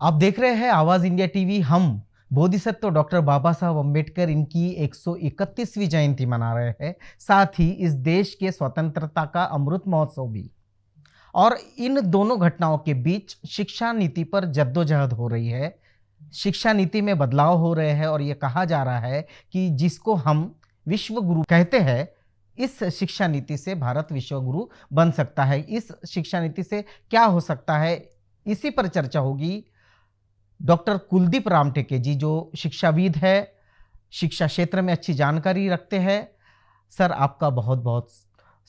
आप देख रहे हैं आवाज इंडिया टीवी। हम बोधिसत्व डॉक्टर बाबा साहब अम्बेडकर इनकी 131वीं जयंती मना रहे हैं। साथ ही इस देश के स्वतंत्रता का अमृत महोत्सव भी। और इन दोनों घटनाओं के बीच शिक्षा नीति पर जद्दोजहद हो रही है। शिक्षा नीति में बदलाव हो रहे हैं और ये कहा जा रहा है कि जिसको हम विश्व गुरु कहते हैं, इस शिक्षा नीति से भारत विश्व गुरु बन सकता है। इस शिक्षा नीति से क्या हो सकता है, इसी पर चर्चा होगी। डॉक्टर कुलदीप रामटेके जी जो शिक्षाविद है, शिक्षा क्षेत्र में अच्छी जानकारी रखते हैं। सर, आपका बहुत बहुत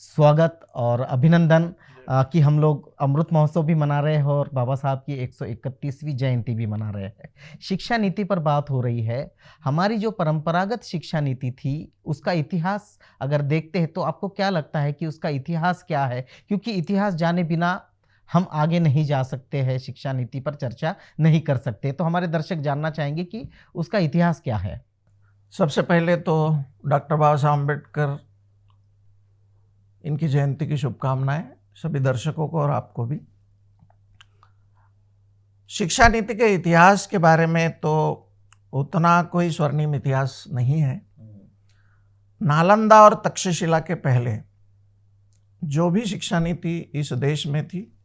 स्वागत और अभिनंदन कि हम लोग अमृत महोत्सव भी मना रहे हैं और बाबा साहब की 131वीं जयंती भी मना रहे हैं। शिक्षा नीति पर बात हो रही है। हमारी जो परंपरागत शिक्षा नीति थी उसका इतिहास अगर देखते हैं तो आपको क्या लगता है कि उसका इतिहास क्या है? क्योंकि इतिहास जाने बिना हम आगे नहीं जा सकते हैं, शिक्षा नीति पर चर्चा नहीं कर सकते। तो हमारे दर्शक जानना चाहेंगे कि उसका इतिहास क्या है। सबसे पहले तो डॉक्टर बाबा साहब अम्बेडकर इनकी जयंती की शुभकामनाएं सभी दर्शकों को और आपको भी। शिक्षा नीति के इतिहास के बारे में तो उतना कोई स्वर्णिम इतिहास नहीं है। नालंदा और तक्षशिला के पहले जो भी शिक्षा नीति इस देश में थी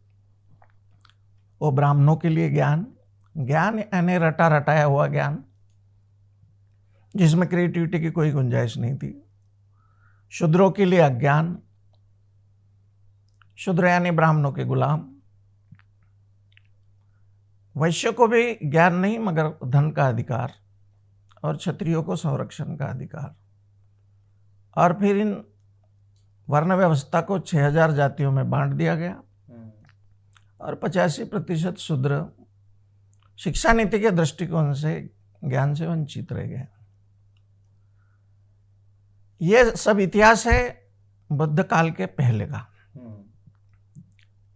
वो ब्राह्मणों के लिए ज्ञान यानी रटा रटाया हुआ ज्ञान, जिसमें क्रिएटिविटी की कोई गुंजाइश नहीं थी। शूद्रों के लिए अज्ञान, शूद्र यानी ब्राह्मणों के गुलाम। वैश्य को भी ज्ञान नहीं मगर धन का अधिकार, और क्षत्रियों को संरक्षण का अधिकार। और फिर इन वर्ण व्यवस्था को 6000 जातियों में बांट दिया गया और 85% शूद्र शिक्षा नीति के दृष्टिकोण से ज्ञान से वंचित रह गए। यह सब इतिहास है बुद्ध काल के पहले का।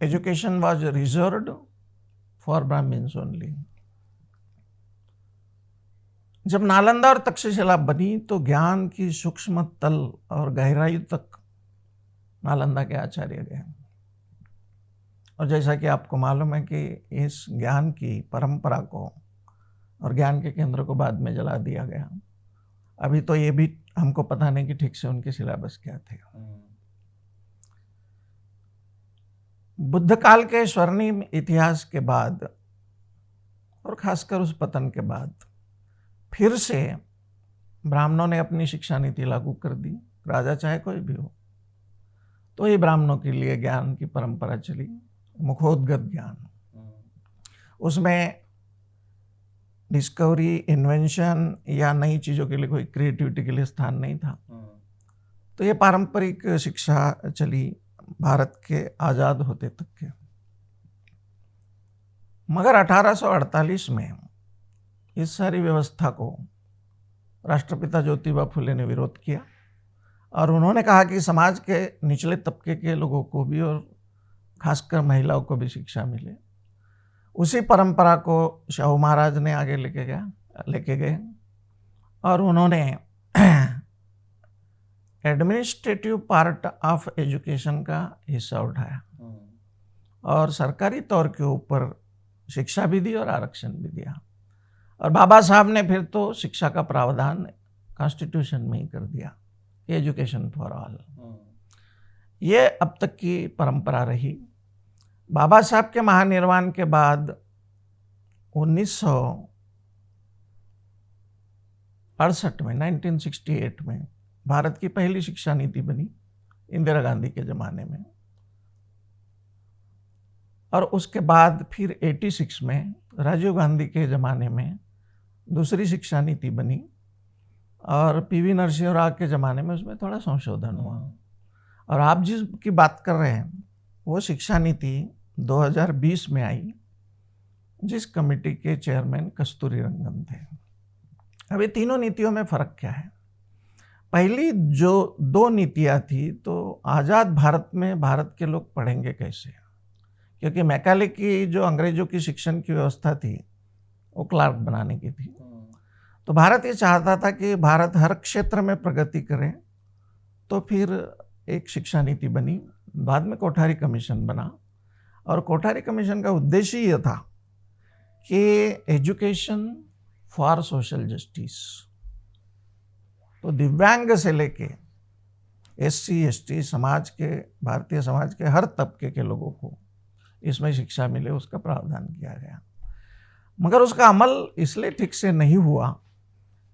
Education was reserved for Brahmins only. जब नालंदा और तक्षशिला बनी तो ज्ञान की सूक्ष्म तल और गहराई तक नालंदा के आचार्य गए। और जैसा कि आपको मालूम है कि इस ज्ञान की परंपरा को और ज्ञान के केंद्र को बाद में जला दिया गया। अभी तो ये भी हमको पता नहीं कि ठीक से उनके सिलेबस क्या थे। बुद्ध काल के स्वर्णिम इतिहास के बाद और खासकर उस पतन के बाद फिर से ब्राह्मणों ने अपनी शिक्षा नीति लागू कर दी। राजा चाहे कोई भी हो, तो ये ब्राह्मणों के लिए ज्ञान की परंपरा चली, मुखोद्गत ज्ञान। उसमें डिस्कवरी, इन्वेंशन या नई चीज़ों के लिए, कोई क्रिएटिविटी के लिए स्थान नहीं था। तो ये पारंपरिक शिक्षा चली भारत के आज़ाद होते तक के। मगर 1848 में इस सारी व्यवस्था को राष्ट्रपिता ज्योतिबा फुले ने विरोध किया और उन्होंने कहा कि समाज के निचले तबके के लोगों को भी और खासकर महिलाओं को भी शिक्षा मिले। उसी परंपरा को शाहू महाराज ने आगे लेके गए और उन्होंने एडमिनिस्ट्रेटिव पार्ट ऑफ एजुकेशन का हिस्सा उठाया और सरकारी तौर के ऊपर शिक्षा भी दी और आरक्षण भी दिया। और बाबा साहब ने फिर तो शिक्षा का प्रावधान कॉन्स्टिट्यूशन में ही कर दिया, एजुकेशन फॉर ऑल। ये अब तक की परंपरा रही। बाबा साहब के महानिर्वाण के बाद 1968 में 1968 में भारत की पहली शिक्षा नीति बनी इंदिरा गांधी के ज़माने में। और उसके बाद फिर 86 में राजीव गांधी के ज़माने में दूसरी शिक्षा नीति बनी और पीवी नरसिम्हा राव के ज़माने में उसमें थोड़ा संशोधन हुआ। और आप जिसकी बात कर रहे हैं वो शिक्षा नीति 2020 में आई, जिस कमेटी के चेयरमैन कस्तूरी रंगन थे। अब ये तीनों नीतियों में फ़र्क क्या है? पहली जो 2 नीतियाँ थी तो आज़ाद भारत में भारत के लोग पढ़ेंगे कैसे, क्योंकि मैकाले की जो अंग्रेजों की शिक्षण की व्यवस्था थी वो क्लार्क बनाने की थी। तो भारत ये चाहता था कि भारत हर क्षेत्र में प्रगति करे, तो फिर एक शिक्षा नीति बनी। बाद में कोठारी कमीशन बना और कोठारी कमीशन का उद्देश्य ये था कि एजुकेशन फॉर सोशल जस्टिस, तो दिव्यांग से लेके SC ST समाज के, भारतीय समाज के हर तबके के लोगों को इसमें शिक्षा मिले, उसका प्रावधान किया गया। मगर उसका अमल इसलिए ठीक से नहीं हुआ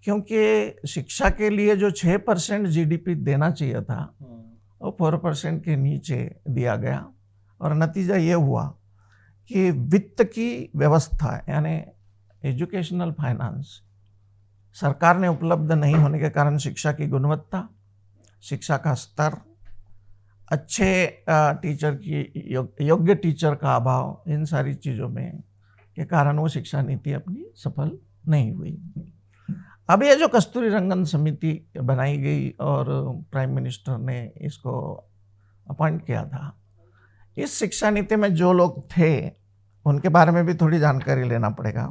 क्योंकि शिक्षा के लिए जो 6% GDP देना चाहिए था वो 4% के नीचे दिया गया, और नतीजा ये हुआ कि वित्त की व्यवस्था यानी एजुकेशनल फाइनेंस सरकार ने उपलब्ध नहीं होने के कारण शिक्षा की गुणवत्ता, शिक्षा का स्तर, अच्छे टीचर की योग्य टीचर का अभाव, इन सारी चीज़ों में के कारण वो शिक्षा नीति अपनी सफल नहीं हुई। अब ये जो कस्तूरी रंगन समिति बनाई गई और प्राइम मिनिस्टर ने इसको अपॉइंट किया था, इस शिक्षा नीति में जो लोग थे उनके बारे में भी थोड़ी जानकारी लेना पड़ेगा।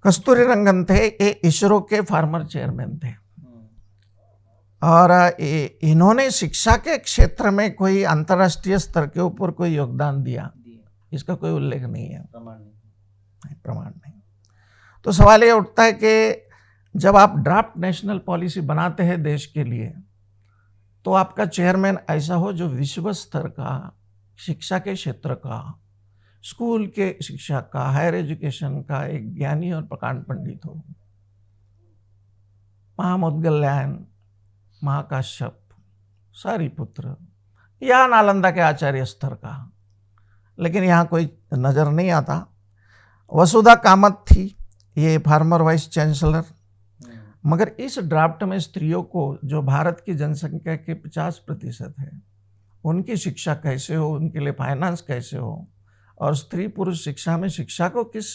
कस्तूरी रंगन थे, ये इसरो के फॉर्मर चेयरमैन थे, और इन्होंने शिक्षा के क्षेत्र में कोई अंतर्राष्ट्रीय स्तर के ऊपर कोई योगदान दिया, इसका कोई उल्लेख नहीं है, प्रमाण नहीं। तो सवाल ये उठता है कि जब आप ड्राफ्ट नेशनल पॉलिसी बनाते हैं देश के लिए, तो आपका चेयरमैन ऐसा हो जो विश्व स्तर का शिक्षा के क्षेत्र का, स्कूल के शिक्षा का, हायर एजुकेशन का एक ज्ञानी और प्रकांड पंडित हो। महामौदगल्याण, महाकाश्यप, सारीपुत्र या नालंदा के आचार्य स्तर का, लेकिन यहाँ कोई नज़र नहीं आता। वसुधा कामत थी, ये फार्मर वाइस चांसलर, मगर इस ड्राफ्ट में स्त्रियों को, जो भारत की जनसंख्या के 50% है, उनकी शिक्षा कैसे हो, उनके लिए फाइनेंस कैसे हो, और स्त्री पुरुष शिक्षा में शिक्षा को किस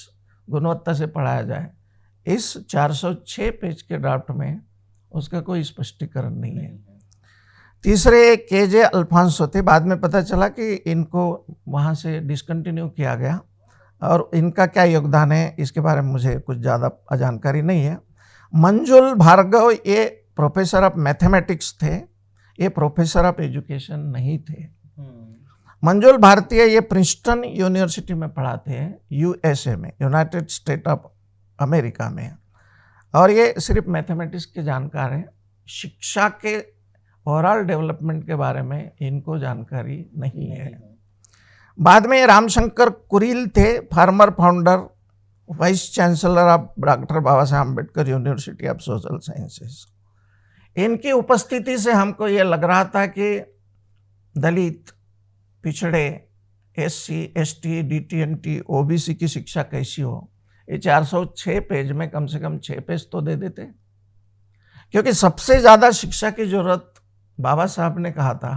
गुणवत्ता से पढ़ाया जाए, इस 406 पेज के ड्राफ्ट में उसका कोई स्पष्टीकरण नहीं है। तीसरे KJ अल्फांसो थे, बाद में पता चला कि इनको वहाँ से डिसकंटिन्यू किया गया, और इनका क्या योगदान है इसके बारे में मुझे कुछ ज़्यादा जानकारी नहीं है। मंजुल भार्गव, ये प्रोफेसर ऑफ मैथमेटिक्स थे, ये प्रोफेसर ऑफ एजुकेशन नहीं थे। मंजुल भारतीय, ये प्रिंसटन यूनिवर्सिटी में पढ़ाते हैं, USA में, यूनाइटेड स्टेट ऑफ अमेरिका में, और ये सिर्फ मैथमेटिक्स के जानकार हैं। शिक्षा के ओवरऑल डेवलपमेंट के बारे में इनको जानकारी नहीं है। बाद में रामशंकर कुरील थे, farmer founder, vice chancellor of doctor Baba Saheb Ambedkar university of social sciences. इनकी उपस्थिति से हमको ये लग रहा था कि दलित, पिछड़े, SC ST DTNT OBC की शिक्षा कैसी हो। ये 406 पेज में कम से कम 6 पेज तो दे देते, क्योंकि सबसे ज़्यादा शिक्षा की जरूरत बाबा साहब ने कहा था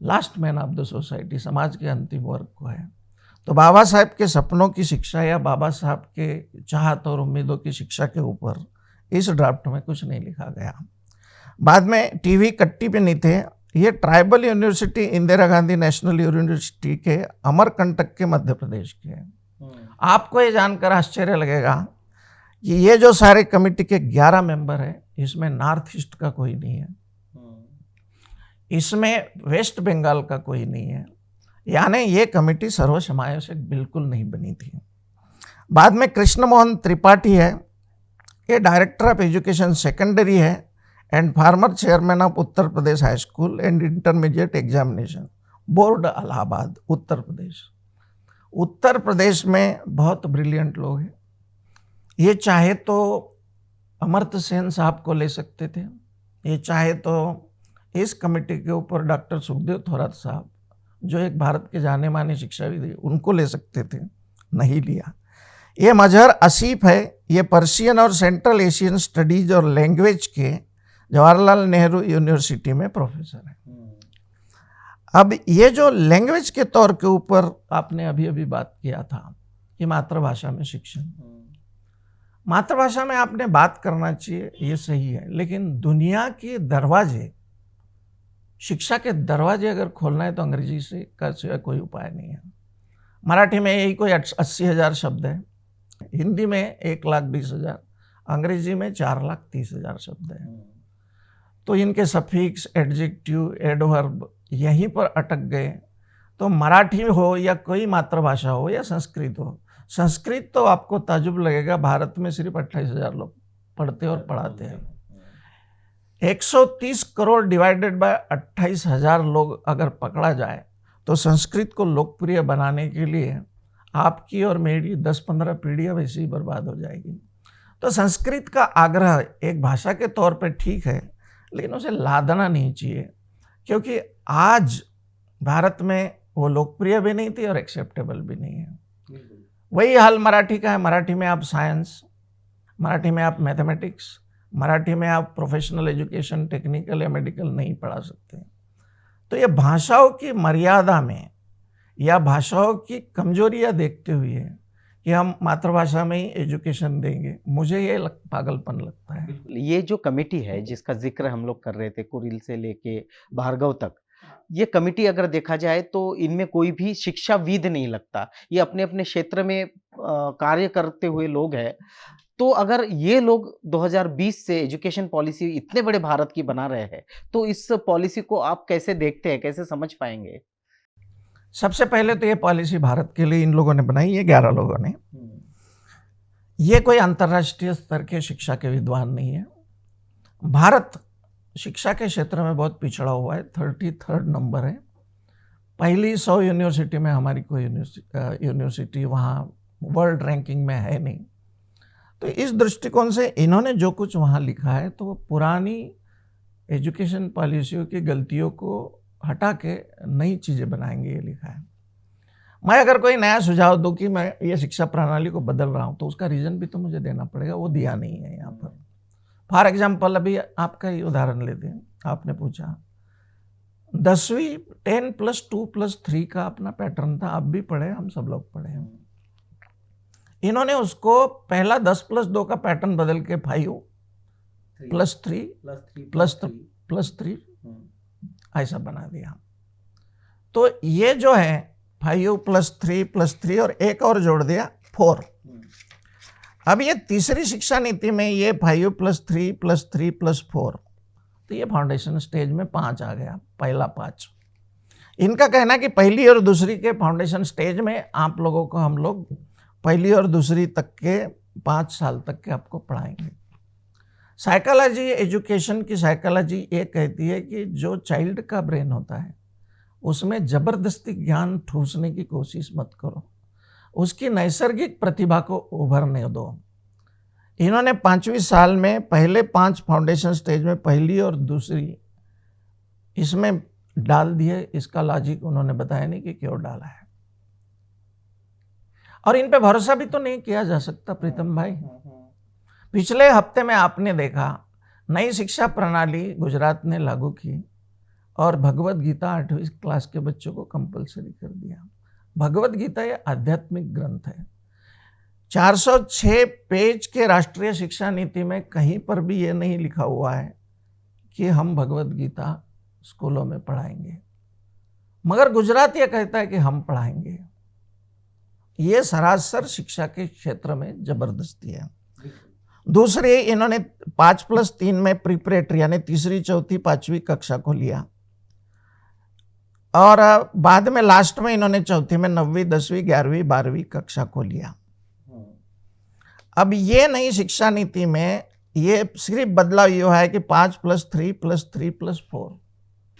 last man of the society, समाज के अंतिम वर्ग को है। तो बाबा साहब के सपनों की शिक्षा या बाबा साहब के चाहत और उम्मीदों की शिक्षा के ऊपर इस ड्राफ्ट में कुछ नहीं लिखा गया। बाद में TV कट्टी पे नहीं थे, ये tribal university Indira Gandhi national university के अमरकंटक के मध्य प्रदेश के हैं। आपको ये जानकर आश्चर्य लगेगा कि ये जो सारे कमेटी के 11 मेंबर हैं, इसमें नॉर्थ ईस्ट का कोई नहीं है, इसमें वेस्ट बंगाल का कोई नहीं है, यानी ये कमेटी सर्वसमावेशक बिल्कुल नहीं बनी थी। बाद में कृष्ण मोहन त्रिपाठी है, ये डायरेक्टर ऑफ एजुकेशन सेकेंडरी है and farmer chairman of Uttar Pradesh high school and intermediate examination board, Allahabad, Uttar Pradesh. Uttar Pradesh में बहुत ब्रिलियंट लोग हैं। ये चाहे तो अमर्त्य सेन साहब को ले सकते थे, ये चाहे तो इस कमेटी के ऊपर डॉक्टर सुखदेव थोराट साहब, जो एक भारत के जाने माने शिक्षाविद हैं, उनको ले सकते थे, नहीं लिया। ये मजहर आसिफ है, ये पर्शियन और सेंट्रल एशियन स्टडीज और लैंग्वेज के जवाहरलाल नेहरू यूनिवर्सिटी में प्रोफेसर है। अब ये जो लैंग्वेज के तौर के ऊपर आपने अभी अभी बात किया था कि मातृभाषा में शिक्षण, मातृभाषा में आपने बात करना चाहिए, ये सही है, लेकिन दुनिया के दरवाजे, शिक्षा के दरवाजे अगर खोलना है तो अंग्रेजी से का सिवा कोई उपाय नहीं है। मराठी में यही कोई 80,000 शब्द है, हिंदी में 1,20,000, अंग्रेजी में 4,30,000 शब्द है। तो इनके सफिक्स, एडजेक्टिव, एडवर्ब यहीं पर अटक गए। तो मराठी हो या कोई मातृभाषा हो या संस्कृत हो, संस्कृत तो आपको ताजुब लगेगा, भारत में सिर्फ 28,000 लोग पढ़ते और पढ़ाते हैं। 130 करोड़ डिवाइडेड बाय 28,000 लोग अगर पकड़ा जाए तो संस्कृत को लोकप्रिय बनाने के लिए आपकी और मेरी 10-15 पीढ़ियाँ वैसे ही बर्बाद हो जाएगी। तो संस्कृत का आग्रह एक भाषा के तौर पे ठीक है, लेकिन उसे लादना नहीं चाहिए, क्योंकि आज भारत में वो लोकप्रिय भी नहीं थी और एक्सेप्टेबल भी नहीं है। वही हाल मराठी का है। मराठी में आप साइंस, मराठी में आप मैथमेटिक्स, मराठी में आप प्रोफेशनल एजुकेशन, टेक्निकल या मेडिकल नहीं पढ़ा सकते। तो ये भाषाओं की मर्यादा में या भाषाओं की कमजोरियां देखते हुए कि हम मातृभाषा में ही एजुकेशन देंगे, मुझे ये पागलपन लगता है। ये जो कमेटी है जिसका जिक्र हम लोग कर रहे थे, कुरिल से लेके भार्गव तक, ये कमेटी अगर देखा जाए तो इनमें कोई भी शिक्षाविद नहीं लगता। ये अपने अपने क्षेत्र में कार्य करते हुए लोग हैं। तो अगर ये लोग 2020 से एजुकेशन पॉलिसी इतने बड़े भारत की बना रहे हैं, तो इस पॉलिसी को आप कैसे देखते हैं, कैसे समझ पाएंगे? सबसे पहले तो ये पॉलिसी भारत के लिए इन लोगों ने बनाई है, 11 लोगों ने। ये कोई अंतर्राष्ट्रीय स्तर के शिक्षा के विद्वान नहीं है। भारत शिक्षा के क्षेत्र में बहुत पिछड़ा हुआ है, 33rd नंबर है। पहली 100 यूनिवर्सिटी में हमारी कोई यूनिवर्सिटी वहाँ वर्ल्ड रैंकिंग में है नहीं। तो इस दृष्टिकोण से इन्होंने जो कुछ वहाँ लिखा है तो वो पुरानी एजुकेशन पॉलिसियों की गलतियों को हटा के नई चीज़ें बनाएंगे, ये लिखा है। मैं अगर कोई नया सुझाव दूं कि मैं ये शिक्षा प्रणाली को बदल रहा हूँ तो उसका रीज़न भी तो मुझे देना पड़ेगा, वो दिया नहीं है यहाँ पर। फॉर एग्जाम्पल अभी आपका ही उदाहरण लेते हैं। आपने पूछा 10वीं 10+2+3 का अपना पैटर्न था, आप भी पढ़े, हम सब लोग पढ़े हैं। इन्होंने उसको पहला 10+2 का पैटर्न बदल के 5+3+3 ऐसा बना दिया। तो ये जो है 5+3+3 और एक और जोड़ दिया 4। अब ये तीसरी शिक्षा नीति में ये 5+3+3+4, तो ये फाउंडेशन स्टेज में 5 आ गया, पहला 5। इनका कहना कि पहली और दूसरी के फाउंडेशन स्टेज में आप लोगों को हम लोग पहली और दूसरी तक के 5 साल तक के आपको पढ़ाएंगे। साइकोलॉजी, एजुकेशन की साइकोलॉजी ये कहती है कि जो चाइल्ड का ब्रेन होता है उसमें ज़बरदस्ती ज्ञान ठूसने की कोशिश मत करो, उसकी नैसर्गिक प्रतिभा को उभरने दो। इन्होंने 5वीं साल में पहले 5 फाउंडेशन स्टेज में पहली और दूसरी इसमें डाल दिए। इसका लॉजिक उन्होंने बताया नहीं कि क्यों डाला है, और इन पे भरोसा भी तो नहीं किया जा सकता प्रीतम भाई। पिछले हफ्ते में आपने देखा नई शिक्षा प्रणाली गुजरात ने लागू की और भगवत गीता 8वीं क्लास के बच्चों को कंपलसरी कर दिया। भगवत गीता ये आध्यात्मिक ग्रंथ है। 406 पेज के राष्ट्रीय शिक्षा नीति में कहीं पर भी ये नहीं लिखा हुआ है कि हम भगवत गीता स्कूलों में पढ़ाएंगे, मगर गुजरात ये कहता है कि हम पढ़ाएंगे। ये सरासर शिक्षा के क्षेत्र में जबरदस्ती है। दूसरे, इन्होंने 5+3 में प्रीपरेटरी यानी तीसरी, चौथी, 5वीं कक्षा को लिया, और बाद में लास्ट में इन्होंने चौथी में 9वीं, 10वीं, 11वीं, 12वीं कक्षा को लिया। अब ये नई शिक्षा नीति में ये सिर्फ बदलाव ये है कि 5+3+3+4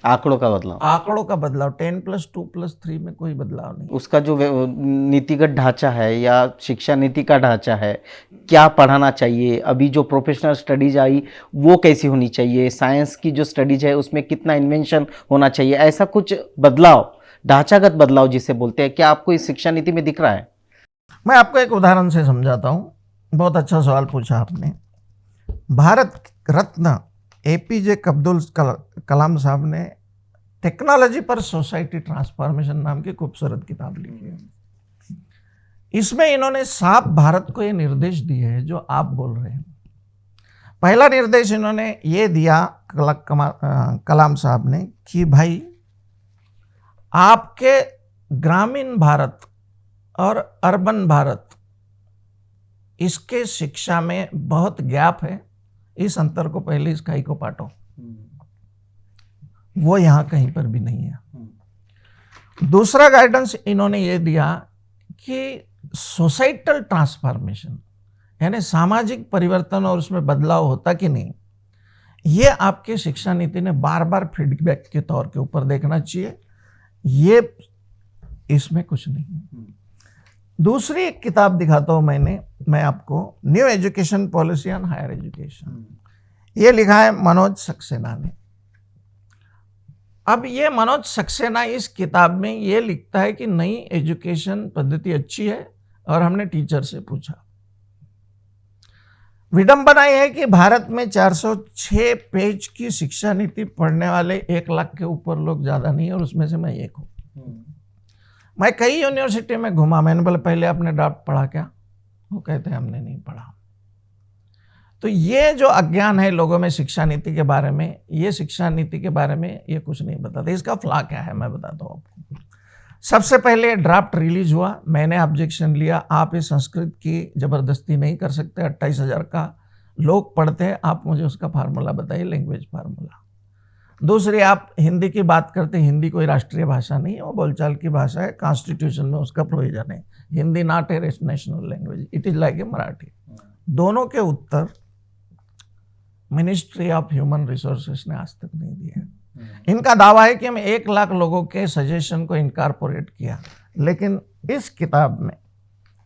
आंकड़ों का बदलाव 10+2+3 में कोई बदलाव नहीं। उसका जो नीतिगत ढांचा है या शिक्षा नीति का ढांचा है, क्या पढ़ाना चाहिए, अभी जो प्रोफेशनल स्टडीज आई वो कैसी होनी चाहिए, साइंस की जो स्टडीज है उसमें कितना इन्वेंशन होना चाहिए, ऐसा कुछ बदलाव, ढांचागत बदलाव जिसे बोलते हैं, क्या आपको इस शिक्षा नीति में दिख रहा है? मैं आपको एक उदाहरण से समझाता हूँ। बहुत अच्छा सवाल पूछा आपने। भारत रत्न APJ अब्दुल कलाम साहब ने टेक्नोलॉजी पर सोसाइटी ट्रांसफॉर्मेशन नाम की खूबसूरत किताब लिखी है। इसमें इन्होंने साफ भारत को ये निर्देश दिए हैं जो आप बोल रहे हैं। पहला निर्देश इन्होंने ये दिया कलाम साहब ने कि भाई आपके ग्रामीण भारत और अर्बन भारत, इसके शिक्षा में बहुत गैप है, इस अंतर को पहले इस खाई को पाटो। वो यहाँ कहीं पर भी नहीं है। दूसरा गाइडेंस इन्होंने ये दिया कि सोसाइटल ट्रांसफॉर्मेशन, यानी सामाजिक परिवर्तन और उसमें बदलाव होता कि नहीं, ये आपके शिक्षा नीति ने बार बार फीडबैक के तौर के ऊपर देखना चाहिए। ये इसमें कुछ नहीं है। दूसरी एक किताब दिखाता हूं मैं आपको, new education policy on higher education. ये लिखा है मनोज सक्सेना ने। अब ये मनोज सक्सेना इस किताब में ये लिखता है कि नई एजुकेशन पद्धति अच्छी है, और हमने टीचर से पूछा। विडंबना यह है कि भारत में 406 पेज की शिक्षा नीति पढ़ने वाले 1 लाख के ऊपर लोग ज़्यादा नहीं है, और उसमें से मैं एक हूँ। मैं कई यूनिवर्सिटी में घुमा, मैंने बोला पहले आपने ड्राफ्ट पढ़ा क्या? वो कहते हैं हमने नहीं पढ़ा। तो ये जो अज्ञान है लोगों में शिक्षा नीति के बारे में, ये शिक्षा नीति के बारे में ये कुछ नहीं बताते। इसका फ्लॉ क्या है मैं बताता हूँ आपको। सबसे पहले ड्राफ्ट रिलीज हुआ, मैंने ऑब्जेक्शन लिया, आप इस संस्कृत की जबरदस्ती नहीं कर सकते, 28,000 का लोग पढ़ते हैं, आप मुझे उसका फार्मूला बताइए, लैंग्वेज फार्मूला। दूसरी, आप हिंदी की बात करते, हिंदी कोई राष्ट्रीय भाषा नहीं है, वो बोलचाल की भाषा है, कॉन्स्टिट्यूशन में उसका प्रोविजन है, Hindi not a national language, it is like a Marathi. दोनों के उत्तर मिनिस्ट्री ऑफ ह्यूमन रिसोर्सेस ने आज तक नहीं दिए। इनका दावा है कि हम 1 लाख लोगों के सजेशन को इनकॉर्पोरेट किया, लेकिन इस किताब में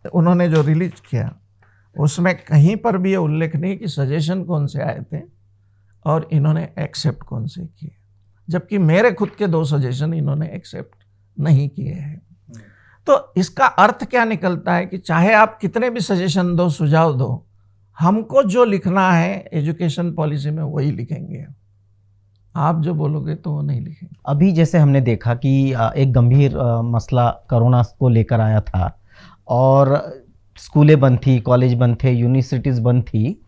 उन्होंने जो रिलीज किया उसमें कहीं पर भी ये उल्लेख नहीं कि सजेशन कौन से आए थे और इन्होंने एक्सेप्ट कौन से किए, जबकि मेरे खुद के 2 सजेशन इन्होंने एक्सेप्ट नहीं किए हैं। तो इसका अर्थ क्या निकलता है कि चाहे आप कितने भी सजेशन दो, सुझाव दो, हमको जो लिखना है एजुकेशन पॉलिसी में वही लिखेंगे, आप जो बोलोगे तो वो नहीं लिखेंगे। अभी जैसे हमने देखा कि एक गंभीर मसला कोरोना को लेकर आया था, और स्कूलें बंद थी, कॉलेज बंद थे, यूनिवर्सिटीज़ बंद थी,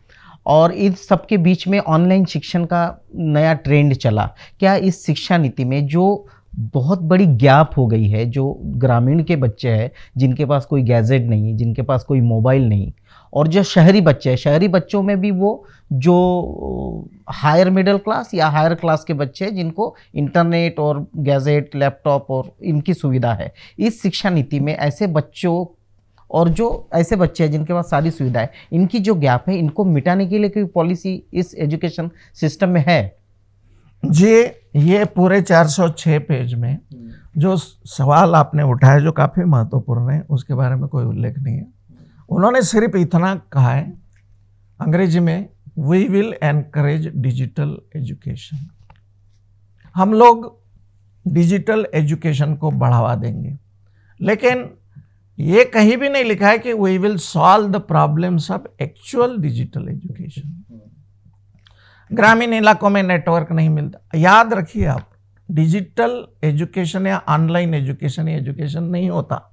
और इस सब के बीच में ऑनलाइन शिक्षण का नया ट्रेंड चला। क्या इस शिक्षा नीति में जो बहुत बड़ी गैप हो गई है, जो ग्रामीण के बच्चे हैं जिनके पास कोई गैजेट नहीं, जिनके पास कोई मोबाइल नहीं, और जो शहरी बच्चे हैं, शहरी बच्चों में भी वो जो हायर मिडिल क्लास या हायर क्लास के बच्चे हैं जिनको इंटरनेट और गैजेट, लैपटॉप और इनकी सुविधा है, इस शिक्षा नीति में ऐसे बच्चों और जो ऐसे बच्चे हैं जिनके पास सारी सुविधा है, इनकी जो गैप है, इनको मिटाने के लिए कोई पॉलिसी इस एजुकेशन सिस्टम में है? जी, ये पूरे 406 पेज में जो सवाल आपने उठाया जो काफ़ी महत्वपूर्ण है, उसके बारे में कोई उल्लेख नहीं है। उन्होंने सिर्फ इतना कहा है अंग्रेजी में, we will encourage digital education, हम लोग डिजिटल एजुकेशन को बढ़ावा देंगे। लेकिन ये कहीं भी नहीं लिखा है कि we will solve the problems of actual digital education. ग्रामीण इलाकों में नेटवर्क नहीं मिलता, याद रखिए आप, डिजिटल एजुकेशन या ऑनलाइन एजुकेशन या एजुकेशन नहीं होता,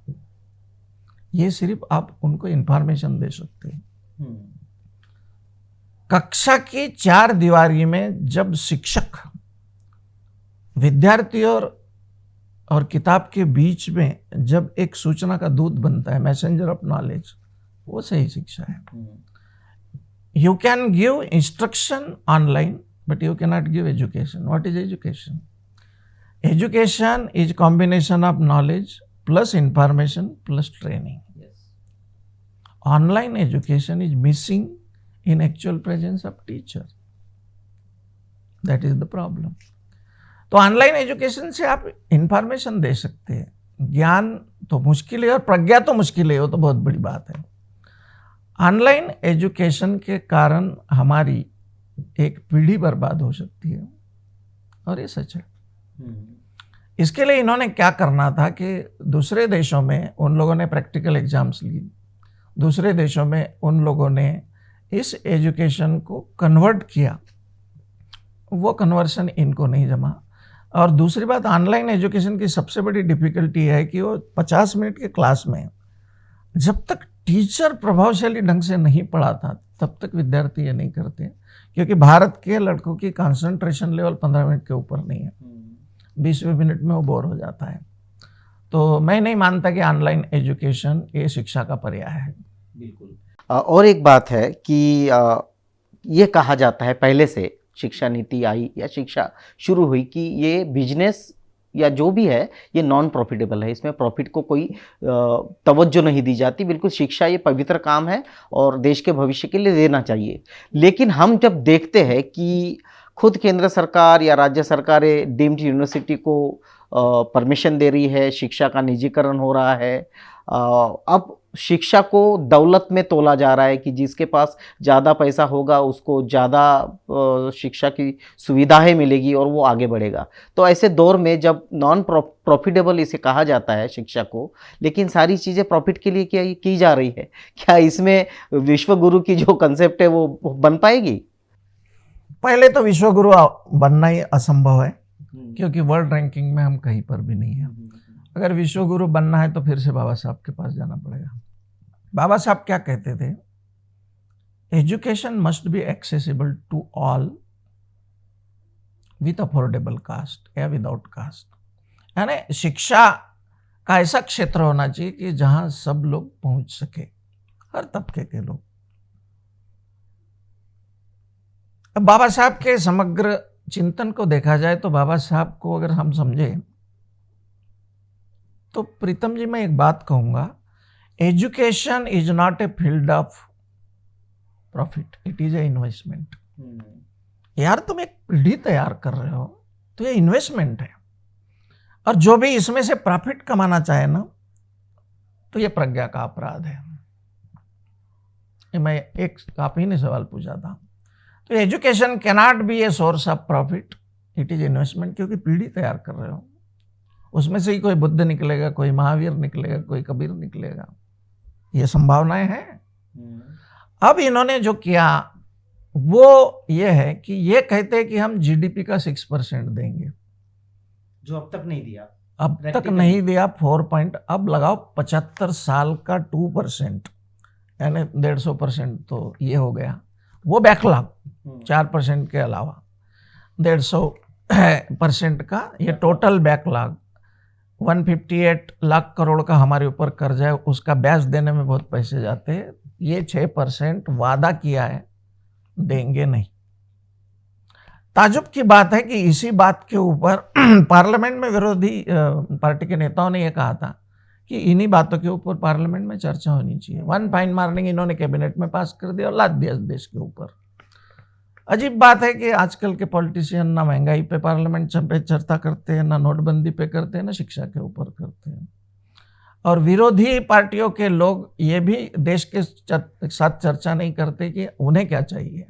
ये सिर्फ आप उनको इंफॉर्मेशन दे सकते हैं। कक्षा की 4 दीवारी में जब शिक्षक विद्यार्थी और किताब के बीच में जब एक सूचना का दूत बनता है, मैसेंजर ऑफ नॉलेज, वो सही शिक्षा है। You can give instruction online but you cannot give education. What is education? Education is combination of knowledge plus information plus training. Online education is missing in actual presence of teacher. That is the problem. तो online education से आप information दे सकते हैं, ज्ञान तो मुश्किल है और प्रज्ञा तो मुश्किल है, वो तो बहुत बड़ी बात है। ऑनलाइन एजुकेशन के कारण हमारी एक पीढ़ी बर्बाद हो सकती है, और ये सच है। इसके लिए इन्होंने क्या करना था कि दूसरे देशों में उन लोगों ने प्रैक्टिकल एग्जाम्स ली, दूसरे देशों में उन लोगों ने इस एजुकेशन को कन्वर्ट किया, वो कन्वर्शन इनको नहीं जमा। और दूसरी बात, ऑनलाइन एजुकेशन की सबसे बड़ी डिफ़िकल्टी है कि वो 50 मिनट के क्लास में जब तक टीचर प्रभावशाली ढंग से नहीं पढ़ाता तब तक विद्यार्थी ये नहीं करते, क्योंकि भारत के लड़कों की कंसंट्रेशन लेवल 15 मिनट के ऊपर नहीं है, 20वें मिनट में वो बोर हो जाता है। तो मैं नहीं मानता कि ऑनलाइन एजुकेशन ये शिक्षा का पर्याय है। बिल्कुल। और एक बात है कि ये कहा जाता है, पहले से शिक्षा नीति आई या शिक्षा शुरू हुई, कि ये बिजनेस या जो भी है ये नॉन प्रॉफिटेबल है, इसमें प्रॉफिट को कोई तवज्जो नहीं दी जाती। बिल्कुल शिक्षा ये पवित्र काम है और देश के भविष्य के लिए देना चाहिए। लेकिन हम जब देखते हैं कि खुद केंद्र सरकार या राज्य सरकारें डीम्ड यूनिवर्सिटी को परमिशन दे रही है, शिक्षा का निजीकरण हो रहा है, अब शिक्षा को दौलत में तोला जा रहा है कि जिसके पास ज़्यादा पैसा होगा उसको ज़्यादा शिक्षा की सुविधाएं मिलेगी और वो आगे बढ़ेगा। तो ऐसे दौर में जब नॉन प्रॉफिटेबल इसे कहा जाता है शिक्षा को, लेकिन सारी चीज़ें प्रॉफिट के लिए क्या की जा रही है, क्या इसमें विश्वगुरु की जो कंसेप्ट है वो बन पाएगी? पहले तो विश्वगुरु बनना ही असंभव है, क्योंकि वर्ल्ड रैंकिंग में हम कहीं पर भी नहीं है। अगर विश्वगुरु बनना है तो फिर से बाबा साहब के पास जाना पड़ेगा। बाबा साहब क्या कहते थे? Education must be accessible to all with affordable cost या विदाउट कास्ट। यानी शिक्षा का ऐसा क्षेत्र होना चाहिए कि जहां सब लोग पहुंच सके, हर तबके के लोग। अब बाबा साहब के समग्र चिंतन को देखा जाए तो बाबा साहब को अगर हम समझे तो प्रीतम जी मैं एक बात कहूंगा, education is not a field of profit, it is a investment. यार तुम एक पीढ़ी तैयार कर रहे हो तो ये इन्वेस्टमेंट है, और जो भी इसमें से प्रॉफिट कमाना चाहे ना तो ये प्रज्ञा का अपराध है। मैं आप ही ने सवाल पूछा था, तो education cannot be a source of profit, it is investment, क्योंकि पीढ़ी तैयार कर रहे हो। उसमें से ही कोई बुद्ध निकलेगा, कोई महावीर निकलेगा, कोई कबीर निकलेगा, ये संभावनाएं हैं। अब इन्होंने जो किया वो ये है कि ये कहते हैं कि हम जीडीपी का 6% देंगे, जो अब तक नहीं दिया, अब तक नहीं दिया। 4 अब लगाओ 75 साल का 2%, यानी 150% तो ये हो गया। वो बैकलॉग 4% के अलावा 150% का ये टोटल बैकलॉग 158 लाख करोड़ का हमारे ऊपर कर्जा है, उसका ब्याज देने में बहुत पैसे जाते हैं। ये 6% वादा किया है, देंगे नहीं। ताजुब की बात है कि इसी बात के ऊपर पार्लियामेंट में विरोधी पार्टी के नेताओं ने यह कहा था कि इन्हीं बातों के ऊपर पार्लियामेंट में चर्चा होनी चाहिए। वन फाइन मॉर्निंग इन्होंने कैबिनेट में पास कर दिया और लाद दिया देश के ऊपर। अजीब बात है कि आजकल के पॉलिटिशियन ना महंगाई पे पार्लियामेंट पे चर्चा करते हैं, ना नोटबंदी पे करते हैं, ना शिक्षा के ऊपर करते हैं। और विरोधी पार्टियों के लोग ये भी देश के साथ चर्चा नहीं करते कि उन्हें क्या चाहिए।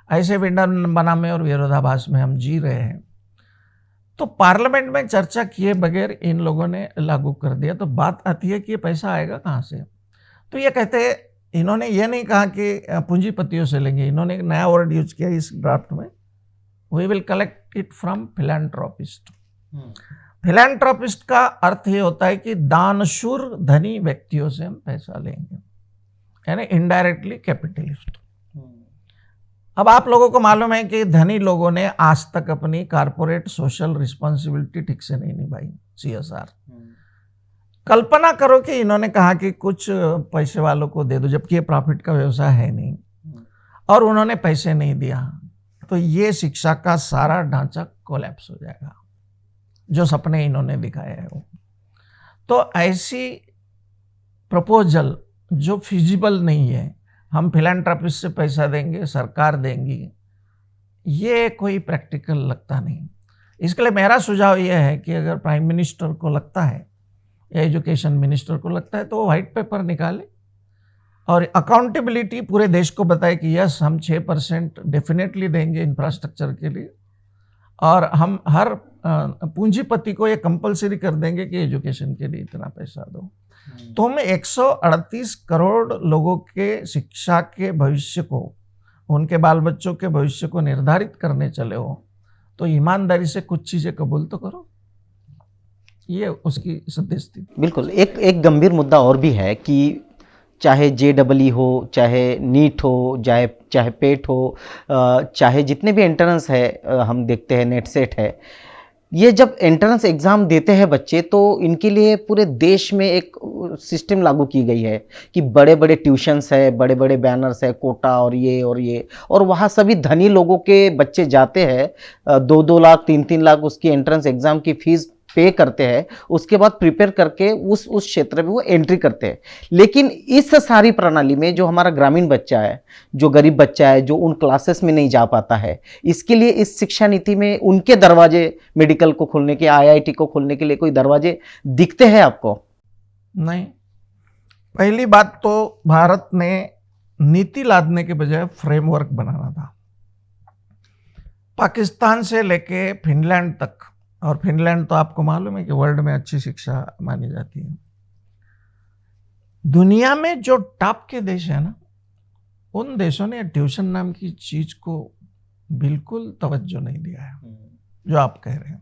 ऐसे विडंबना में और विरोधाभास में हम जी रहे हैं। तो पार्लियामेंट में चर्चा किए बगैर इन लोगों ने लागू कर दिया। तो बात आती है कि ये पैसा आएगा कहाँ से? तो ये कहते हैं, इन्होंने ये नहीं कहा कि पूंजीपतियों से लेंगे, इन्होंने एक नया वर्ड यूज किया इस ड्राफ्ट में, we will collect it from philanthropist. Philanthropist का अर्थ ये होता है कि दानशूर धनी व्यक्तियों से हम पैसा लेंगे, यानी इनडायरेक्टली कैपिटलिस्ट। अब आप लोगों को मालूम है कि धनी लोगों ने आज तक अपनी कारपोरेट सोशल रिस्पॉन्सिबिलिटी ठीक से नहीं निभाई, CSR। कल्पना करो कि इन्होंने कहा कि कुछ पैसे वालों को दे दो, जबकि ये प्रॉफिट का व्यवसाय है नहीं, और उन्होंने पैसे नहीं दिया, तो ये शिक्षा का सारा ढांचा कोलैप्स हो जाएगा, जो सपने इन्होंने दिखाए हैं वो। तो ऐसी प्रपोजल जो फिजिबल नहीं है, हम फिलैंथ्रोपिस्ट से पैसा देंगे, सरकार देंगी, ये कोई प्रैक्टिकल लगता नहीं। इसके लिए मेरा सुझाव यह है कि अगर प्राइम मिनिस्टर को लगता है या एजुकेशन मिनिस्टर को लगता है तो वो व्हाइट पेपर निकाले और अकाउंटेबिलिटी पूरे देश को बताए कि यस हम 6% डेफिनेटली देंगे इंफ्रास्ट्रक्चर के लिए, और हम हर पूंजीपति को ये कंपलसरी कर देंगे कि एजुकेशन के लिए इतना पैसा दो। तो हम 138 करोड़ लोगों के शिक्षा के भविष्य को, उनके बाल बच्चों के भविष्य को निर्धारित करने चले हो, तो ईमानदारी से कुछ चीजें कबूल तो करो। ये उसकी सत्य स्थिति। बिल्कुल। एक गंभीर मुद्दा और भी है कि चाहे JEE हो, चाहे नीट हो, चाहे पेट हो, चाहे जितने भी एंट्रेंस है हम देखते हैं, नेट सेट है, ये जब एंट्रेंस एग्ज़ाम देते हैं बच्चे तो इनके लिए पूरे देश में एक सिस्टम लागू की गई है कि बड़े बड़े ट्यूशन्स है, बड़े बड़े बैनर्स है, कोटा और ये, और वहाँ सभी धनी लोगों के बच्चे जाते हैं। 2-2 लाख 3-3 लाख उसकी एंट्रेंस एग्ज़ाम की फ़ीस पे करते हैं, उसके बाद प्रिपेयर करके उस क्षेत्र में वो एंट्री करते हैं। लेकिन इस सारी प्रणाली में जो हमारा ग्रामीण बच्चा है, जो गरीब बच्चा है, जो उन क्लासेस में नहीं जा पाता है, इसके लिए इस शिक्षा नीति में उनके दरवाजे मेडिकल को खोलने के, आईआईटी को खोलने के लिए कोई दरवाजे दिखते हैं आपको? नहीं। पहली बात तो भारत ने नीति लादने के बजाय फ्रेमवर्क बनाना था। पाकिस्तान से लेके फिनलैंड तक, और फिनलैंड तो आपको मालूम है कि वर्ल्ड में अच्छी शिक्षा मानी जाती है। दुनिया में जो टॉप के देश है ना, उन देशों ने ट्यूशन नाम की चीज को बिल्कुल तवज्जो नहीं दिया है, जो आप कह रहे हैं।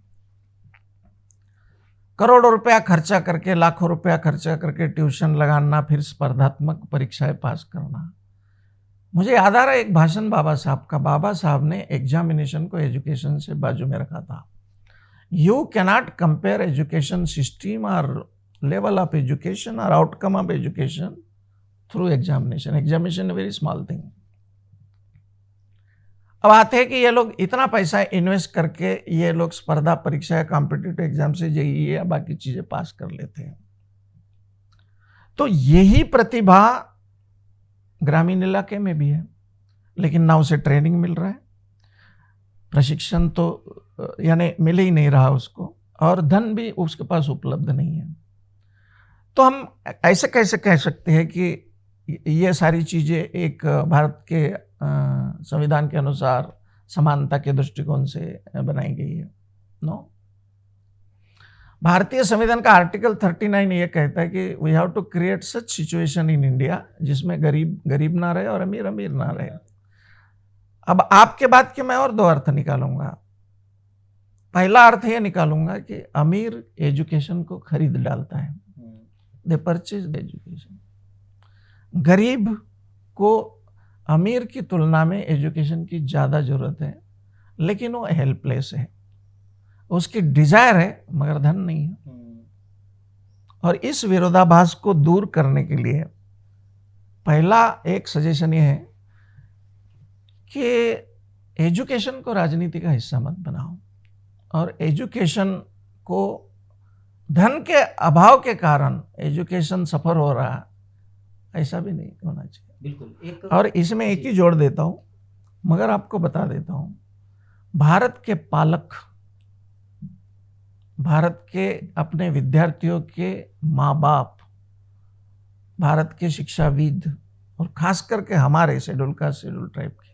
करोड़ों रुपया खर्चा करके, लाखों रुपया खर्चा करके ट्यूशन लगाना, फिर स्पर्धात्मक परीक्षाएं पास करना। मुझे याद आ रहा है एक भाषण बाबा साहब का। बाबा साहब ने एग्जामिनेशन को एजुकेशन से बाजू में रखा था। You cannot compare education system और लेवल ऑफ एजुकेशन और outcome of education through examination. Examination very small thing. अब आते हैं कि ये लोग इतना पैसा इन्वेस्ट करके ये लोग स्पर्धा परीक्षा, कॉम्पिटिटिव एग्जाम से जेईई या बाकी चीजें पास कर लेते हैं। तो यही प्रतिभा ग्रामीण इलाके में भी है, लेकिन ना उसे ट्रेनिंग मिल रहा है, प्रशिक्षण तो यानी मिल ही नहीं रहा उसको, और धन भी उसके पास उपलब्ध नहीं है। तो हम ऐसे कैसे कह सकते हैं कि ये सारी चीजें एक भारत के संविधान के अनुसार समानता के दृष्टिकोण से बनाई गई है? नो। भारतीय संविधान का आर्टिकल 39 ये कहता है कि we have to create such situation in India जिसमें गरीब गरीब ना रहे और अमीर अमीर ना रहे। अब आपके बात के मैं और दो अर्थ निकालूंगा। पहला अर्थ ये निकालूंगा कि अमीर एजुकेशन को खरीद डालता है, दे परचेज एजुकेशन। गरीब को अमीर की तुलना में एजुकेशन की ज़्यादा ज़रूरत है, लेकिन वो हेल्पलेस है, उसकी डिजायर है मगर धन नहीं है। और इस विरोधाभास को दूर करने के लिए पहला एक सजेशन ये है कि एजुकेशन को राजनीति का हिस्सा मत बनाओ, और एजुकेशन को धन के अभाव के कारण एजुकेशन सफर हो रहा है ऐसा भी नहीं होना चाहिए। बिल्कुल। और इसमें एक ही जोड़ देता हूं, मगर आपको बता देता हूं, भारत के पालक, भारत के अपने विद्यार्थियों के माँ बाप, भारत के शिक्षाविद, और खास करके हमारे शेड्यूल कास्ट शेड्यूल ट्राइब के,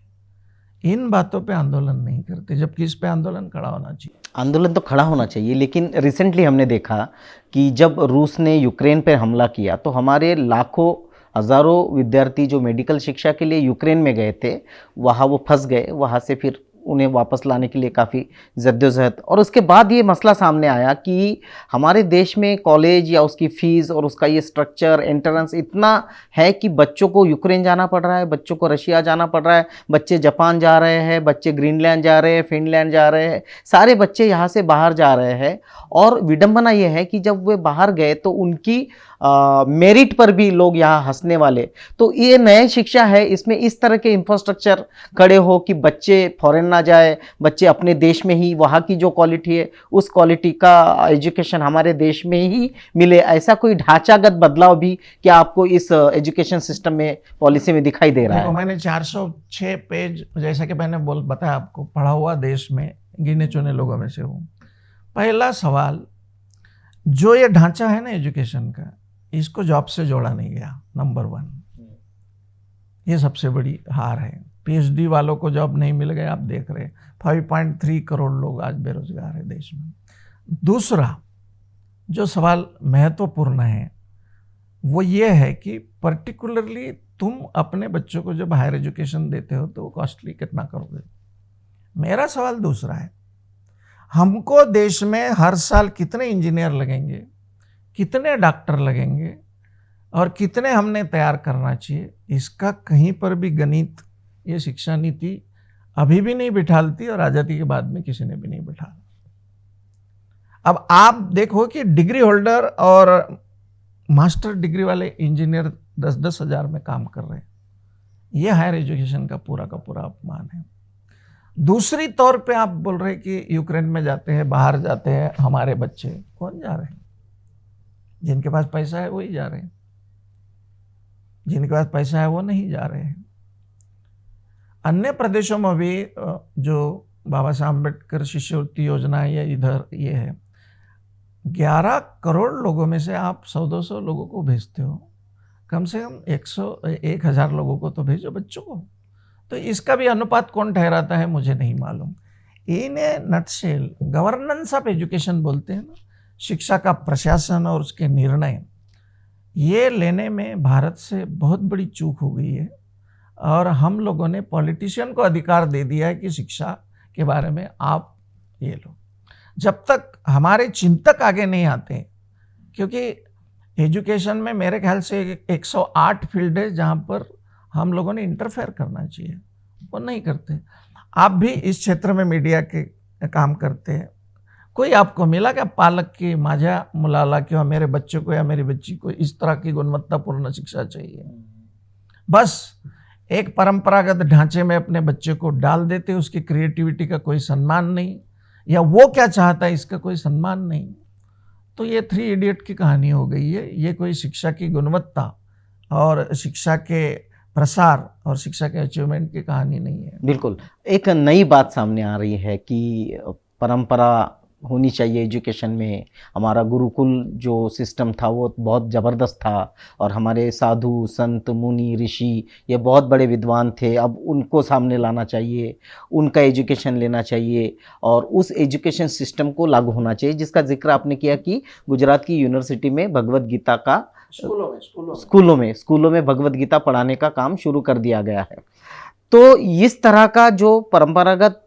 इन बातों पे आंदोलन नहीं करते, जबकि इस पे आंदोलन खड़ा होना चाहिए। आंदोलन तो खड़ा होना चाहिए, लेकिन रिसेंटली हमने देखा कि जब रूस ने यूक्रेन पर हमला किया तो हमारे लाखों हज़ारों विद्यार्थी जो मेडिकल शिक्षा के लिए यूक्रेन में गए थे, वहाँ वो फंस गए। वहाँ से फिर उन्हें वापस लाने के लिए काफ़ी जद्दोजहद, और उसके बाद ये मसला सामने आया कि हमारे देश में कॉलेज या उसकी फ़ीस और उसका ये स्ट्रक्चर, एंट्रेंस इतना है कि बच्चों को यूक्रेन जाना पड़ रहा है, बच्चों को रशिया जाना पड़ रहा है, बच्चे जापान जा रहे हैं, बच्चे ग्रीनलैंड जा रहे हैं, फिनलैंड जा रहे हैं, सारे बच्चे यहाँ से बाहर जा रहे हैं। और विडंबना ये है कि जब वे बाहर गए तो उनकी मेरिट पर भी लोग यहाँ हंसने वाले। तो ये नई शिक्षा है, इसमें इस तरह के इंफ्रास्ट्रक्चर खड़े हो कि बच्चे फॉरेन ना जाए, बच्चे अपने देश में ही वहाँ की जो क्वालिटी है उस क्वालिटी का एजुकेशन हमारे देश में ही मिले, ऐसा कोई ढांचागत बदलाव भी क्या आपको इस एजुकेशन सिस्टम में, पॉलिसी में दिखाई दे रहा है? मैंने 406 पेज, जैसा कि मैंने बताया आपको, पढ़ा हुआ देश में गिने चुने लोगों में से हूँ। पहला सवाल, जो ये ढांचा है ना एजुकेशन का, इसको जॉब से जोड़ा नहीं गया, नंबर 1। ये सबसे बड़ी हार है। पीएचडी वालों को जॉब नहीं मिल गया, आप देख रहे हैं 5.3 करोड़ लोग आज बेरोजगार है देश में। दूसरा जो सवाल महत्वपूर्ण है वो ये है कि पर्टिकुलरली तुम अपने बच्चों को जब हायर एजुकेशन देते हो तो कॉस्टली कितना करोगे। मेरा सवाल दूसरा है, हमको देश में हर साल कितने इंजीनियर लगेंगे, कितने डॉक्टर लगेंगे, और कितने हमने तैयार करना चाहिए, इसका कहीं पर भी गणित ये शिक्षा नीति अभी भी नहीं बिठालती, और आज़ादी के बाद में किसी ने भी नहीं बिठाला। अब आप देखो कि डिग्री होल्डर और मास्टर डिग्री वाले इंजीनियर 10-10 हज़ार में काम कर रहे हैं। ये हायर एजुकेशन का पूरा अपमान है। दूसरी तौर पे आप बोल रहे कि यूक्रेन में जाते हैं, बाहर जाते हैं हमारे बच्चे, कौन जा रहे हैं? जिनके पास पैसा है वही जा रहे हैं, जिनके पास पैसा है वो नहीं जा रहे हैं। अन्य प्रदेशों में भी जो बाबा साहब अम्बेडकर शिष्यवृत्ति योजना है, या इधर ये है, 11 करोड़ लोगों में से आप 100-200 लोगों को भेजते हो, कम से कम 1,000 लोगों को तो भेजो बच्चों को। तो इसका भी अनुपात कौन ठहराता है मुझे नहीं मालूम। इन ए नटशेल गवर्नेंस ऑफ एजुकेशन बोलते हैं ना, शिक्षा का प्रशासन और उसके निर्णय, ये लेने में भारत से बहुत बड़ी चूक हो गई है। और हम लोगों ने पॉलिटिशियन को अधिकार दे दिया है कि शिक्षा के बारे में आप ये लो। जब तक हमारे चिंतक आगे नहीं आते, क्योंकि एजुकेशन में मेरे ख्याल से 108 फील्ड है जहाँ पर हम लोगों ने इंटरफेयर करना चाहिए, वो नहीं करते। आप भी इस क्षेत्र में मीडिया के काम करते हैं, कोई आपको मिला क्या पालक की माझ्या मुलाला किंवा मेरे बच्चे को या मेरी बच्ची को इस तरह की गुणवत्तापूर्ण शिक्षा चाहिए? बस एक परंपरागत ढांचे में अपने बच्चे को डाल देते, उसकी क्रिएटिविटी का कोई सम्मान नहीं, या वो क्या चाहता है इसका कोई सम्मान नहीं। तो ये 3 इडियट की कहानी हो गई है। ये कोई शिक्षा की गुणवत्ता और शिक्षा के प्रसार और शिक्षा के अचीवमेंट की कहानी नहीं है। बिल्कुल, एक नई बात सामने आ रही है कि परंपरा होनी चाहिए एजुकेशन में। हमारा गुरुकुल जो सिस्टम था वो बहुत ज़बरदस्त था, और हमारे साधु संत मुनि ऋषि ये बहुत बड़े विद्वान थे, अब उनको सामने लाना चाहिए, उनका एजुकेशन लेना चाहिए और उस एजुकेशन सिस्टम को लागू होना चाहिए, जिसका जिक्र आपने किया कि गुजरात की यूनिवर्सिटी में भगवत गीता का स्कूलों में भगवत गीता पढ़ाने का काम शुरू कर दिया गया है। तो इस तरह का जो परंपरागत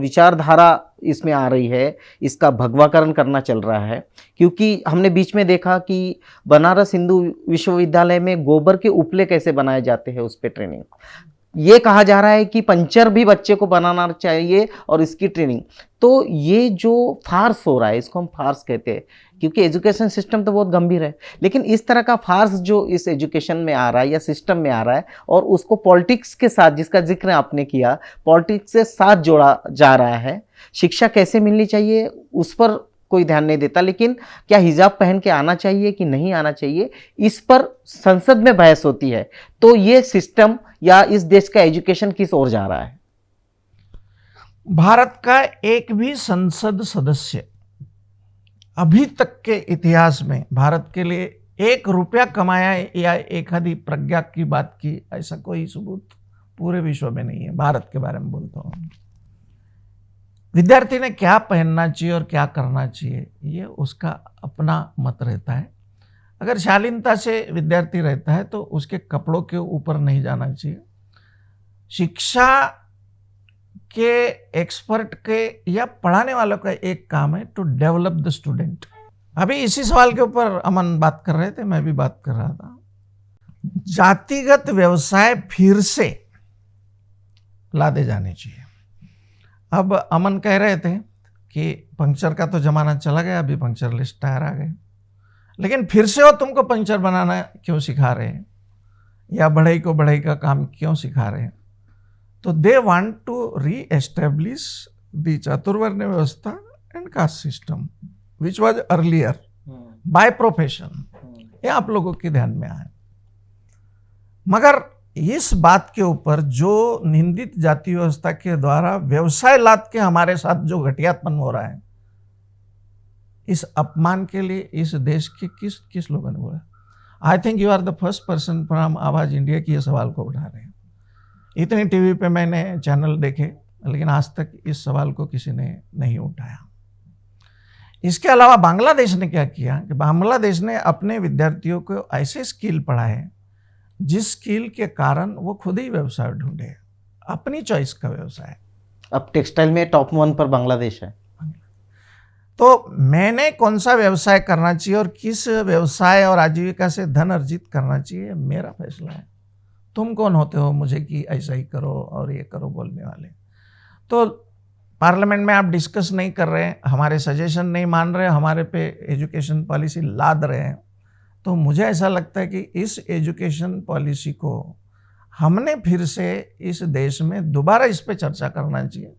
विचारधारा इसमें आ रही है, इसका भगवाकरण करना चल रहा है। क्योंकि हमने बीच में देखा कि बनारस हिंदू विश्वविद्यालय में गोबर के उपले कैसे बनाए जाते हैं, उस पर ट्रेनिंग। ये कहा जा रहा है कि पंचर भी बच्चे को बनाना चाहिए और इसकी ट्रेनिंग। तो ये जो फार्स हो रहा है, इसको हम फार्स कहते हैं, क्योंकि एजुकेशन सिस्टम तो बहुत गंभीर है, लेकिन इस तरह का फार्स जो इस एजुकेशन में आ रहा है या सिस्टम में आ रहा है, और उसको पॉलिटिक्स के साथ, जिसका जिक्र आपने किया, पॉलिटिक्स से साथ जोड़ा जा रहा है। शिक्षा कैसे मिलनी चाहिए उस पर कोई ध्यान नहीं देता, लेकिन क्या हिजाब पहन के आना चाहिए कि नहीं आना चाहिए, इस पर संसद में बहस होती है। तो ये सिस्टम या इस देश का एजुकेशन किस ओर जा रहा है? भारत का एक भी संसद सदस्य अभी तक के इतिहास में भारत के लिए 1 रुपया कमाया या एक आधी प्रज्ञा की बात की, ऐसा कोई सबूत पूरे विश्व में नहीं है। भारत के बारे में बोलता हूँ। विद्यार्थी ने क्या पहनना चाहिए और क्या करना चाहिए, ये उसका अपना मत रहता है। अगर शालीनता से विद्यार्थी रहता है तो उसके कपड़ों के ऊपर नहीं जाना चाहिए। शिक्षा के एक्सपर्ट के या पढ़ाने वालों का एक काम है टू डेवलप द स्टूडेंट। अभी इसी सवाल के ऊपर अमन बात कर रहे थे, मैं भी बात कर रहा था। जातिगत व्यवसाय फिर से लादे जाने चाहिए। अब अमन कह रहे थे कि पंक्चर का तो जमाना चला गया, अभी पंक्चरलेस टायर आ गए, लेकिन फिर से वो तुमको पंक्चर बनाना क्यों सिखा रहे हैं या बढ़ई को बढ़ई का काम क्यों सिखा रहे हैं? तो they want to reestablish the चातुर्वर्ण व्यवस्था and caste system which was earlier by profession. ये आप लोगों के ध्यान में आए। मगर इस बात के ऊपर जो निंदित जाति व्यवस्था के द्वारा व्यवसाय लाद के हमारे साथ जो घटियापन हो रहा है, इस अपमान के लिए इस देश के किस लोगों ने बोला? I think you are the first person from Awaaz India की ये सवाल को उठा रहे हैं। इतनी टीवी पे मैंने चैनल देखे, लेकिन आज तक इस सवाल को किसी ने नहीं उठाया। इसके अलावा बांग्लादेश ने क्या किया कि बांग्लादेश ने अपने विद्यार्थियों को ऐसे स्किल पढ़ाए जिस स्किल के कारण वो खुद ही व्यवसाय ढूंढे, अपनी चॉइस का व्यवसाय। अब टेक्सटाइल में टॉप 1 पर बांग्लादेश है। तो मैंने कौन सा व्यवसाय करना चाहिए और किस व्यवसाय और आजीविका से धन अर्जित करना चाहिए, मेरा फैसला है। तुम कौन होते हो मुझे कि ऐसा ही करो और ये करो बोलने वाले? तो पार्लियामेंट में आप डिस्कस नहीं कर रहे हैं, हमारे सजेशन नहीं मान रहे, हमारे पे एजुकेशन पॉलिसी लाद रहे हैं। तो मुझे ऐसा लगता है कि इस एजुकेशन पॉलिसी को हमने फिर से इस देश में दोबारा इस पे चर्चा करना चाहिए।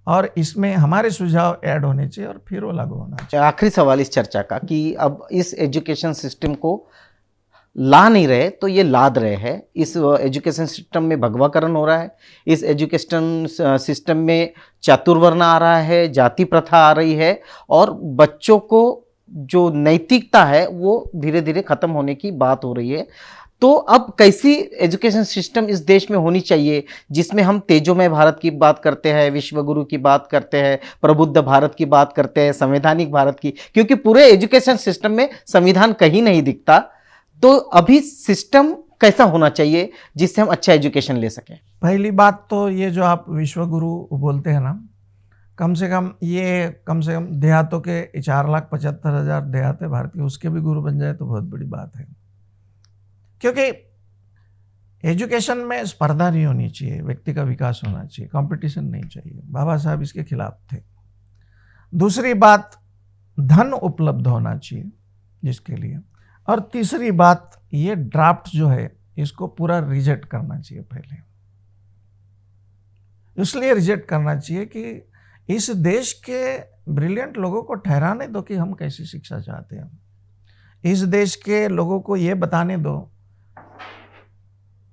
और इसमें हमारे सुझाव ऐड होने चाहिए और फिर वो लागू होना चाहिए। आखिरी सवाल इस चर्चा का कि अब इस एजुकेशन सिस्टम को ला नहीं रहे तो ये लाद रहे हैं। इस एजुकेशन सिस्टम में भगवाकरण हो रहा है, इस एजुकेशन सिस्टम में चातुर्वर्ण आ रहा है, जाति प्रथा आ रही है, और बच्चों को जो नैतिकता है वो धीरे धीरे खत्म होने की बात हो रही है। तो अब कैसी एजुकेशन सिस्टम इस देश में होनी चाहिए जिसमें हम तेजोमय भारत की बात करते हैं, विश्वगुरु की बात करते हैं, प्रबुद्ध भारत की बात करते हैं, संवैधानिक भारत की, क्योंकि पूरे एजुकेशन सिस्टम में संविधान कहीं नहीं दिखता। तो अभी सिस्टम कैसा होना चाहिए जिससे हम अच्छा एजुकेशन ले सकें? पहली बात तो ये जो आप विश्वगुरु बोलते हैं ना, कम से कम देहातों के 4,75,000 देहात है भारत के, उसके भी गुरु बन जाए तो बहुत बड़ी बात है। क्योंकि एजुकेशन में स्पर्धा नहीं होनी चाहिए, व्यक्ति का विकास होना चाहिए, कंपटीशन नहीं चाहिए। बाबा साहब इसके खिलाफ थे। दूसरी बात, धन उपलब्ध होना चाहिए जिसके लिए। और तीसरी बात, ये ड्राफ्ट जो है इसको पूरा रिजेक्ट करना चाहिए पहले। इसलिए रिजेक्ट करना चाहिए कि इस देश के ब्रिलियंट लोगों को ठहराने दो कि हम कैसी शिक्षा चाहते हैं। इस देश के लोगों को ये बताने दो,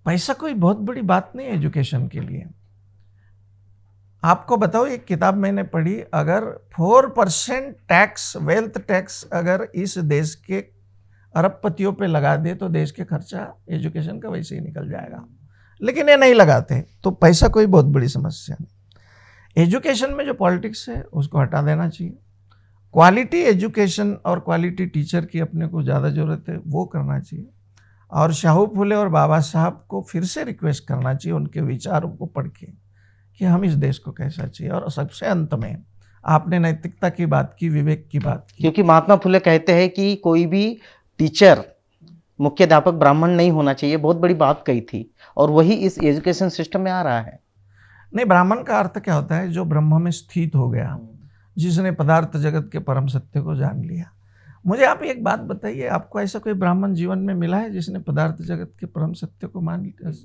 पैसा कोई बहुत बड़ी बात नहीं है एजुकेशन के लिए। आपको बताओ, एक किताब मैंने पढ़ी, अगर 4% टैक्स, वेल्थ टैक्स अगर इस देश के अरबपतियों पे लगा दे तो देश के खर्चा एजुकेशन का वैसे ही निकल जाएगा। लेकिन ये नहीं लगाते, तो पैसा कोई बहुत बड़ी समस्या नहीं। एजुकेशन में जो पॉलिटिक्स है उसको हटा देना चाहिए। क्वालिटी एजुकेशन और क्वालिटी टीचर की अपने को ज़्यादा ज़रूरत है, वो करना चाहिए। और शाहू फुले और बाबा साहब को फिर से रिक्वेस्ट करना चाहिए उनके विचारों को पढ़ के कि हम इस देश को कैसा चाहिए। और सबसे अंत में आपने नैतिकता की बात की, विवेक की बात की, क्योंकि महात्मा फुले कहते हैं कि कोई भी टीचर, मुख्याध्यापक ब्राह्मण नहीं होना चाहिए, बहुत बड़ी बात कही थी, और वही इस एजुकेशन सिस्टम में आ रहा है। नहीं, ब्राह्मण का अर्थ क्या होता है? जो ब्रह्म में स्थित हो गया, जिसने पदार्थ जगत के परम सत्य को जान लिया। मुझे आप एक बात बताइए, आपको ऐसा कोई ब्राह्मण जीवन में मिला है जिसने पदार्थ जगत के परम सत्य को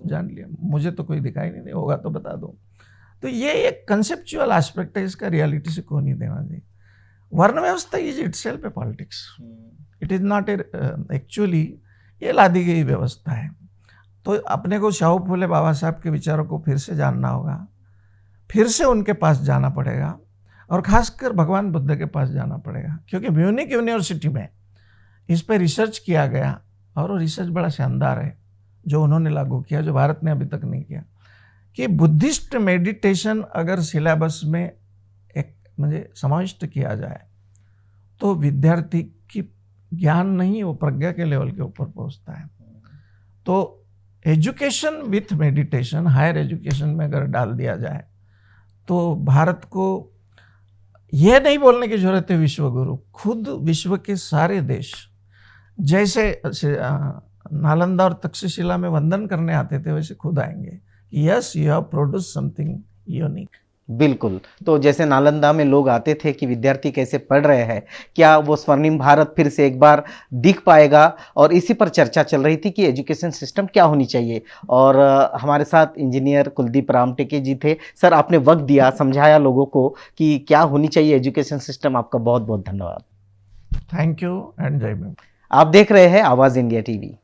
जान लिया? मुझे तो कोई दिखाई नहीं दे, होगा तो बता दो। तो ये एक कंसेप्चुअल एस्पेक्ट है, इसका रियलिटी से को नहीं देना चाहिए। वर्ण व्यवस्था is itself A politics, it is not actually, ये लादी गई व्यवस्था है। तो अपने को शाहू फुले बाबा साहब के विचारों को फिर से जानना होगा, फिर से उनके पास जाना पड़ेगा, और खासकर भगवान बुद्ध के पास जाना पड़ेगा। क्योंकि म्यूनिक यूनिवर्सिटी में इस पर रिसर्च किया गया, और वो रिसर्च बड़ा शानदार है जो उन्होंने लागू किया, जो भारत ने अभी तक नहीं किया, कि बुद्धिस्ट मेडिटेशन अगर सिलेबस में एक समाविष्ट किया जाए तो विद्यार्थी की ज्ञान नहीं, वो प्रज्ञा के लेवल के ऊपर पहुंचता है। तो education with meditation higher education में अगर डाल दिया जाए तो भारत को यह नहीं बोलने की जरूरत है विश्वगुरु, खुद विश्व के सारे देश जैसे नालंदा और तक्षशिला में वंदन करने आते थे, वैसे खुद आएंगे। Yes, you have produce something unique. बिल्कुल। तो जैसे नालंदा में लोग आते थे कि विद्यार्थी कैसे पढ़ रहे हैं, क्या वो स्वर्णिम भारत फिर से एक बार दिख पाएगा? और इसी पर चर्चा चल रही थी कि एजुकेशन सिस्टम क्या होनी चाहिए। और हमारे साथ इंजीनियर कुलदीप रामटेके जी थे। सर, आपने वक्त दिया, समझाया लोगों को कि क्या होनी चाहिए एजुकेशन सिस्टम। आपका बहुत बहुत धन्यवाद। थैंक यू एंड जय भीम। आप देख रहे हैं आवाज़ इंडिया टीवी।